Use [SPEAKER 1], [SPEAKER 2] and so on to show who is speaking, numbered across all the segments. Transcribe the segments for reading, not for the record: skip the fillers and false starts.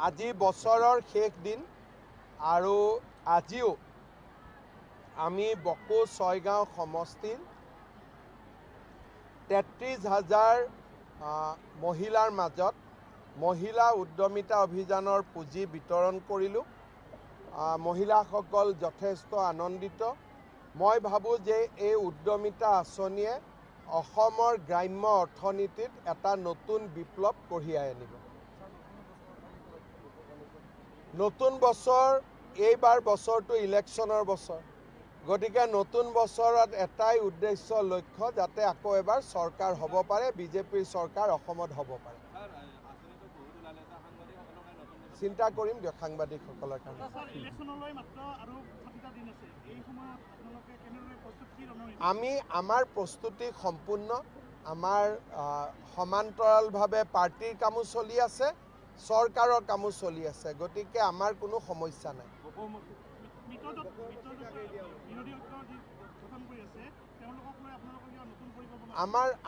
[SPEAKER 1] আজি বছৰৰ শেষ দিন আৰু আজিও আমি বকো ছয়গাঁও সমষ্টিৰ 33,000 মহিলাৰ মাজত মহিলা উদ্যমিতা অভিযানৰ পুঁজি বিতৰণ কৰিলোঁ। মহিলাসকল যথেষ্ট আনন্দিত। মই ভাবোঁ যে এই উদ্যমিতা আঁচনিয়ে অসমৰ গ্ৰাম্য অৰ্থনীতিত এটা নতুন বিপ্লৱ কঢ়িয়াই আনিব। নতুন বছৰ, এইবাৰ বছৰটো ইলেকশ্যনৰ বছৰ, গতিকে নতুন বছৰত এটাই উদ্দেশ্য লক্ষ্য যাতে আকৌ এবাৰ চৰকাৰ হ'ব পাৰে, বিজেপিৰ চৰকাৰ অসমত হ'ব পাৰে। চিন্তা কৰিম দিয়ক সাংবাদিকসকলৰ কাৰণে। আমি আমাৰ প্ৰস্তুতি সম্পূৰ্ণ। আমাৰ সমান্তৰালভাৱে পাৰ্টিৰ কামো চলি আছে, চৰকাৰৰ কামো চলি আছে, গতিকে আমাৰ কোনো সমস্যা নাই।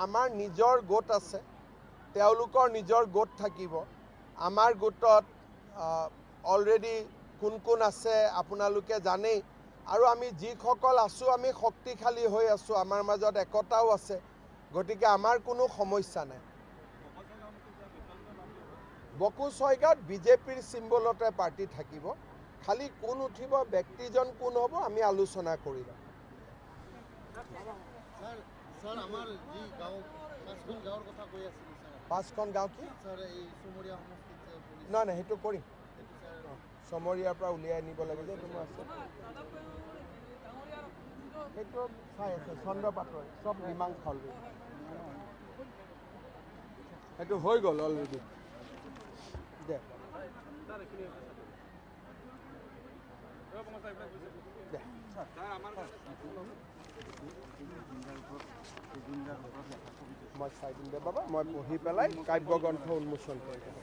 [SPEAKER 1] আমাৰ নিজৰ গোট আছে, তেওঁলোকৰ নিজৰ গোট থাকিব। আমাৰ গোটত অলৰেডি কোন কোন আছে আপোনালোকে জানেই, আৰু আমি যিসকল আছোঁ আমি শক্তিশালী হৈ আছোঁ, আমাৰ মাজত একতাও আছে, গতিকে আমাৰ কোনো সমস্যা নাই। বকো ছয়গাঁৱত বিজেপিৰ চিম্বলতে পাৰ্টি থাকিব, খালি কোন উঠিব, ব্যক্তিজন কোন হ'ব আমি আলোচনা কৰি ল'ম। পাঁচখন গাঁও কি নাই নাই সেইটো কৰিম, চমৰীয়াৰ পৰা উলিয়াই আনিব লাগে যে এইটো মোৰ আছে, সেইটো চাই আছে চন্দ্ৰপাতৰ চব মীমাংসা অলৰেডি, সেইটো হৈ গ'ল অলৰেডি। দে মই চাই দিম দে বাবা, মই পঢ়ি পেলাই কাব্যগ্ৰন্থ উন্মোচন কৰিম।